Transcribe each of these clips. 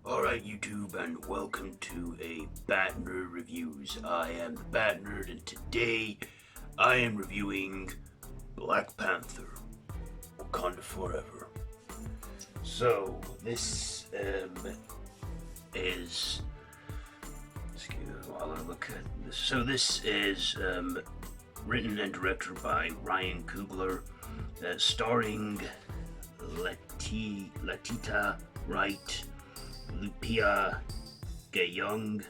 Alright, YouTube, and welcome to a Bat Nerd Reviews. I am the Bat Nerd, and today I am reviewing Black Panther, Wakanda Forever. So, this is... Excuse me while I look at this. So, this is written and directed by Ryan Coogler, starring Latita Wright, Lupita Gayung,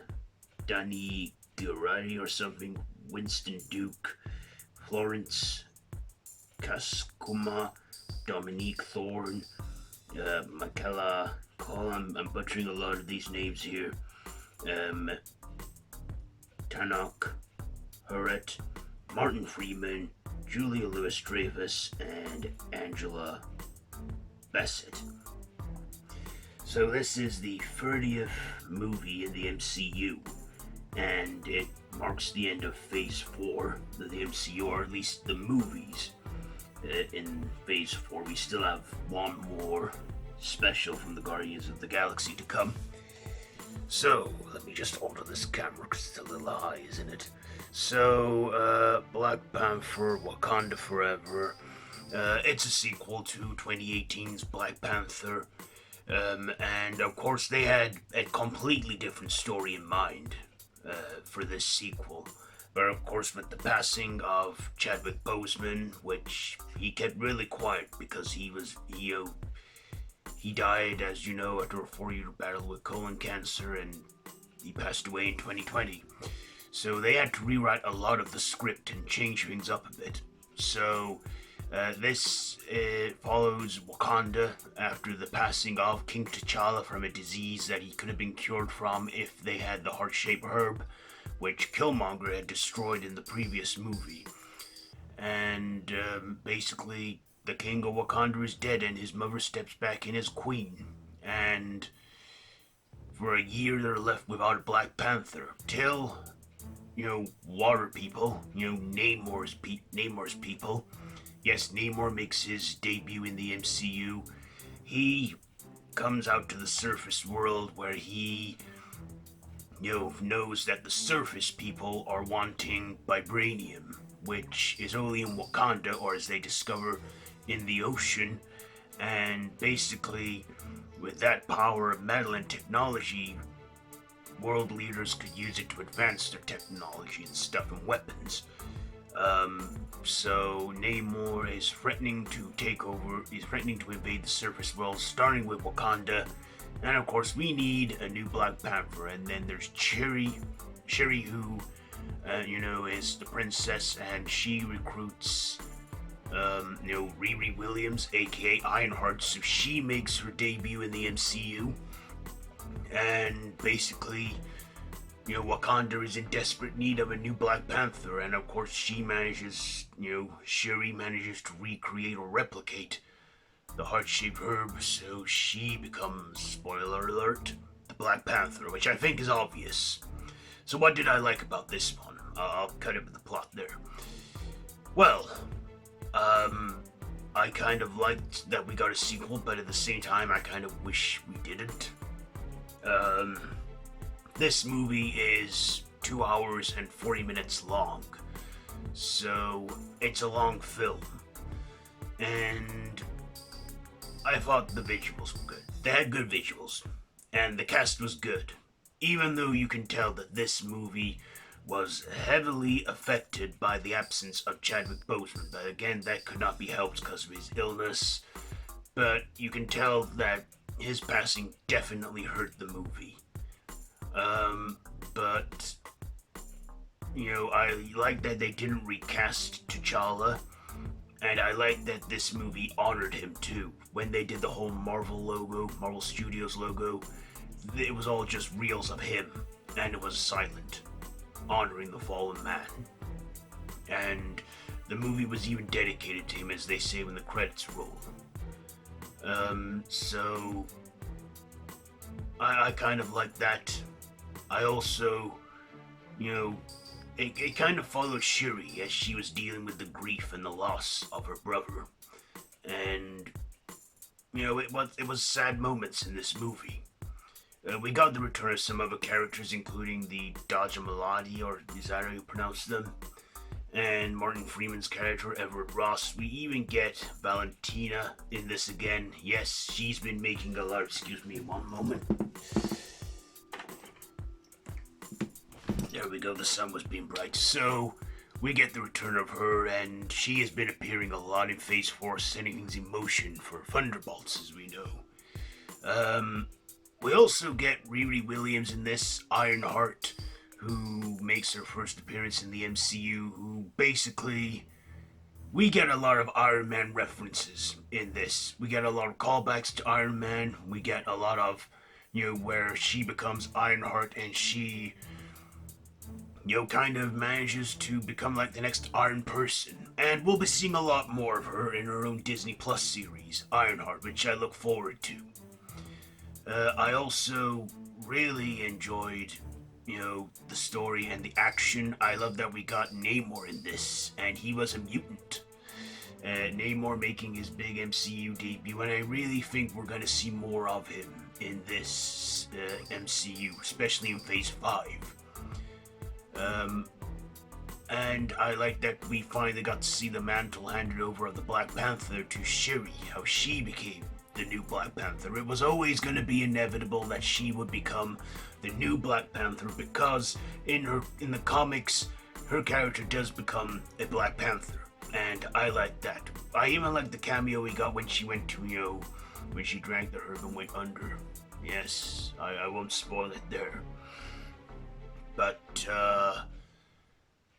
Danny Gurari or something, Winston Duke, Florence Kaskuma, Dominique Thorne, Michaela Cole, I'm butchering a lot of these names here, Tanok Hurret, Martin Freeman, Julia Louis-Dreyfus, and Angela Bassett. So this is the 30th movie in the MCU, and it marks the end of Phase 4 of the MCU, or at least the movies in Phase 4. We still have one more special from the Guardians of the Galaxy to come. So, let me just alter this camera because it's a little high, isn't it? So, Black Panther, Wakanda Forever. It's a sequel to 2018's Black Panther. And of course they had a completely different story in mind for this sequel. But of course with the passing of Chadwick Boseman, which he kept really quiet because he died, as you know, after a 4-year battle with colon cancer, and he passed away in 2020. So they had to rewrite a lot of the script and change things up a bit. So this follows Wakanda after the passing of King T'Challa from a disease that he could have been cured from if they had the heart-shaped herb, which Killmonger had destroyed in the previous movie. And basically, the king of Wakanda is dead and his mother steps back in as queen. And for a year they're left without a Black Panther, till, water people, Namor's people. Yes, Namor makes his debut in the MCU. He comes out to the surface world where he, knows that the surface people are wanting vibranium, which is only in Wakanda, or as they discover, in the ocean. And basically, with that power of metal and technology, world leaders could use it to advance their technology and stuff and weapons. So Namor is threatening to take over, he's threatening to invade the surface world, starting with Wakanda. And of course we need a new Black Panther. And then there's Shuri who, is the princess, and she recruits, Riri Williams, aka Ironheart, so she makes her debut in the MCU. And basically, Wakanda is in desperate need of a new Black Panther, and of course Shuri manages to recreate or replicate the heart-shaped herb, so she becomes, spoiler alert, the Black Panther, which I think is obvious. So what did I like about this one? I'll cut it with the plot there. Well, I kind of liked that we got a sequel, but at the same time I kind of wish we didn't. This movie is 2 hours and 40 minutes long, so it's a long film, and I thought the visuals were good. They had good visuals, and the cast was good, even though you can tell that this movie was heavily affected by the absence of Chadwick Boseman, but again, that could not be helped because of his illness, but you can tell that his passing definitely hurt the movie. But, I like that they didn't recast T'Challa, and I like that this movie honored him too. When they did the whole Marvel Studios logo, it was all just reels of him, and it was silent, honoring the fallen man. And the movie was even dedicated to him, as they say when the credits roll. So I kind of like that. I also, it kind of followed Shuri as she was dealing with the grief and the loss of her brother. And, it was sad moments in this movie. We got the return of some other characters, including the Dodge Maladi, or is that how you pronounce them? And Martin Freeman's character, Everett Ross. We even get Valentina in this again. Yes, she's been making a lot. Excuse me, one moment. There we go, the sun was being bright. So, we get the return of her, and she has been appearing a lot in Phase 4, setting things in motion for Thunderbolts, as we know. We also get Riri Williams in this, Ironheart, who makes her first appearance in the MCU, who basically... We get a lot of Iron Man references in this. We get a lot of callbacks to Iron Man. We get a lot of, where she becomes Ironheart and she, kind of manages to become like the next Iron Person. And we'll be seeing a lot more of her in her own Disney Plus series, Ironheart, which I look forward to. I also really enjoyed, the story and the action. I love that we got Namor in this, and he was a mutant. Namor making his big MCU debut, and I really think we're going to see more of him in this MCU, especially in Phase 5. And I like that we finally got to see the mantle handed over of the Black Panther to Shuri, how she became the new Black Panther. It was always going to be inevitable that she would become the new Black Panther, because in the comics, her character does become a Black Panther, and I like that. I even like the cameo we got when she went to, when she drank the herb and went under. Yes, I won't spoil it there. But,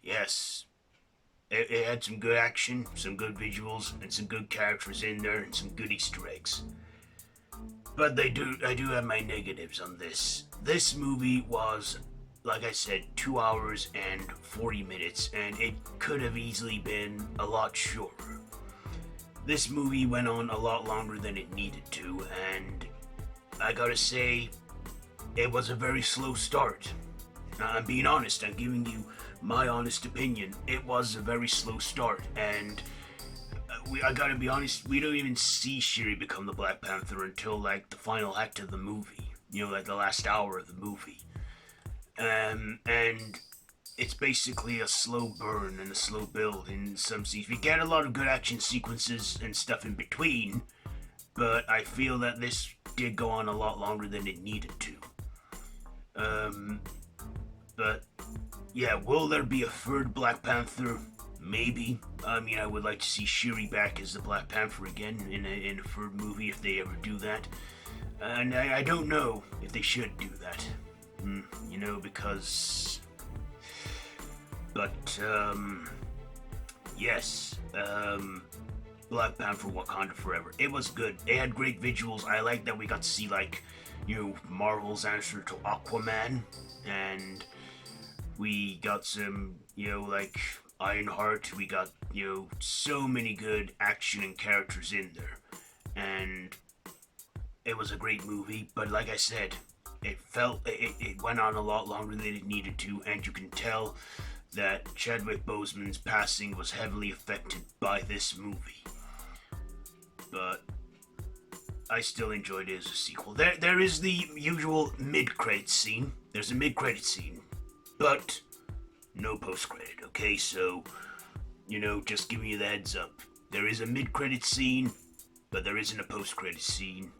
yes. It had some good action, some good visuals, and some good characters in there, and some good Easter eggs. But I do have my negatives on this. This movie was, like I said, 2 hours and 40 minutes, and it could have easily been a lot shorter. This movie went on a lot longer than it needed to, and I gotta say, it was a very slow start. I'm being honest, I'm giving you my honest opinion. It was a very slow start, and I gotta be honest, we don't even see Shuri become the Black Panther until like the final act of the movie, like the last hour of the movie. And it's basically a slow burn and a slow build in some scenes. We get a lot of good action sequences and stuff in between, but I feel that this did go on a lot longer than it needed to. But yeah, will there be a third Black Panther? Maybe. I mean, I would like to see Shuri back as the Black Panther again in a third movie if they ever do that. And I don't know if they should do that. Because... But, yes. Black Panther Wakanda Forever. It was good. It had great visuals. I like that we got to see, Marvel's answer to Aquaman. And we got some, Ironheart. We got, so many good action and characters in there. And it was a great movie. But like I said, it went on a lot longer than it needed to. And you can tell that Chadwick Boseman's passing was heavily affected by this movie. But I still enjoyed it as a sequel. There is the usual mid-credit scene. There's a mid-credit scene, but no post-credit, okay? So, just giving you the heads up. There is a mid-credit scene, but there isn't a post-credit scene.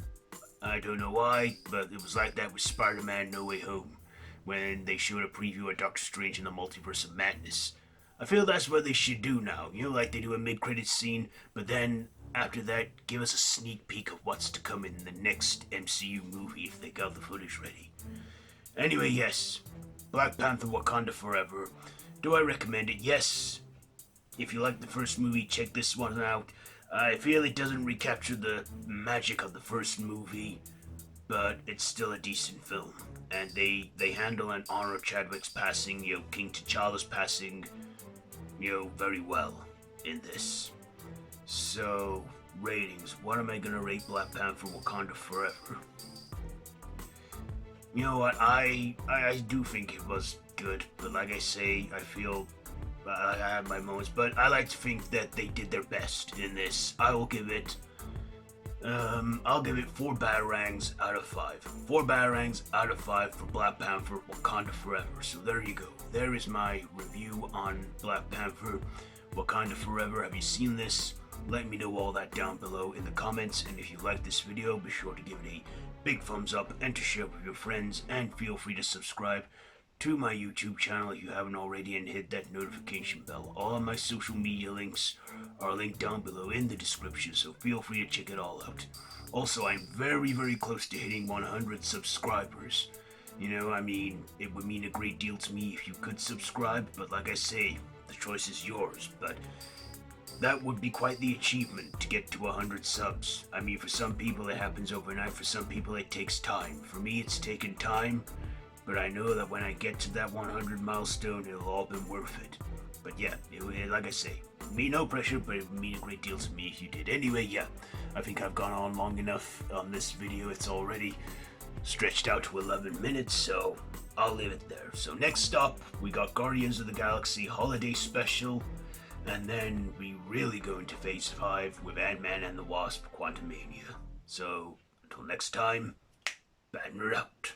I don't know why, but it was like that with Spider-Man No Way Home, when they showed a preview of Doctor Strange in the Multiverse of Madness. I feel that's what they should do now. Like they do a mid-credit scene, but then after that, give us a sneak peek of what's to come in the next MCU movie if they got the footage ready. Anyway, yes, Black Panther Wakanda Forever. Do I recommend it? Yes. If you like the first movie, check this one out. I feel it doesn't recapture the magic of the first movie, but it's still a decent film. And they handle and honor Chadwick's passing, King T'Challa's passing, very well in this. So, ratings. What am I gonna rate Black Panther Wakanda Forever? You know what, I do think it was good, but like I say, I feel I have my moments, but I like to think that they did their best in this. I will give it I'll give it 4 batarangs out of 5. 4 batarangs out of 5 for Black Panther Wakanda Forever. So there you go. There is my review on Black Panther Wakanda Forever. Have you seen this? Let me know all that down below in the comments. And if you like this video, be sure to give it a big thumbs up and to share with your friends. And feel free to subscribe to my YouTube channel if you haven't already, and hit that notification bell. All of my social media links are linked down below in the description, so feel free to check it all out. Also, I'm very, very close to hitting 100 subscribers. You know, I mean, it would mean a great deal to me if you could subscribe, but like I say, the choice is yours. But that would be quite the achievement to get to 100 subs. I mean, for some people it happens overnight, for some people it takes time. For me, it's taken time, but I know that when I get to that 100 milestone, it'll all been worth it. But yeah, like I say, me no pressure, but it would mean a great deal to me if you did. Anyway, yeah, I think I've gone on long enough on this video. It's already stretched out to 11 minutes, so I'll leave it there. So next stop, we got Guardians of the Galaxy Holiday Special, and then we really go into Phase 5 with Ant-Man and the Wasp Quantumania. So, until next time, Banner out.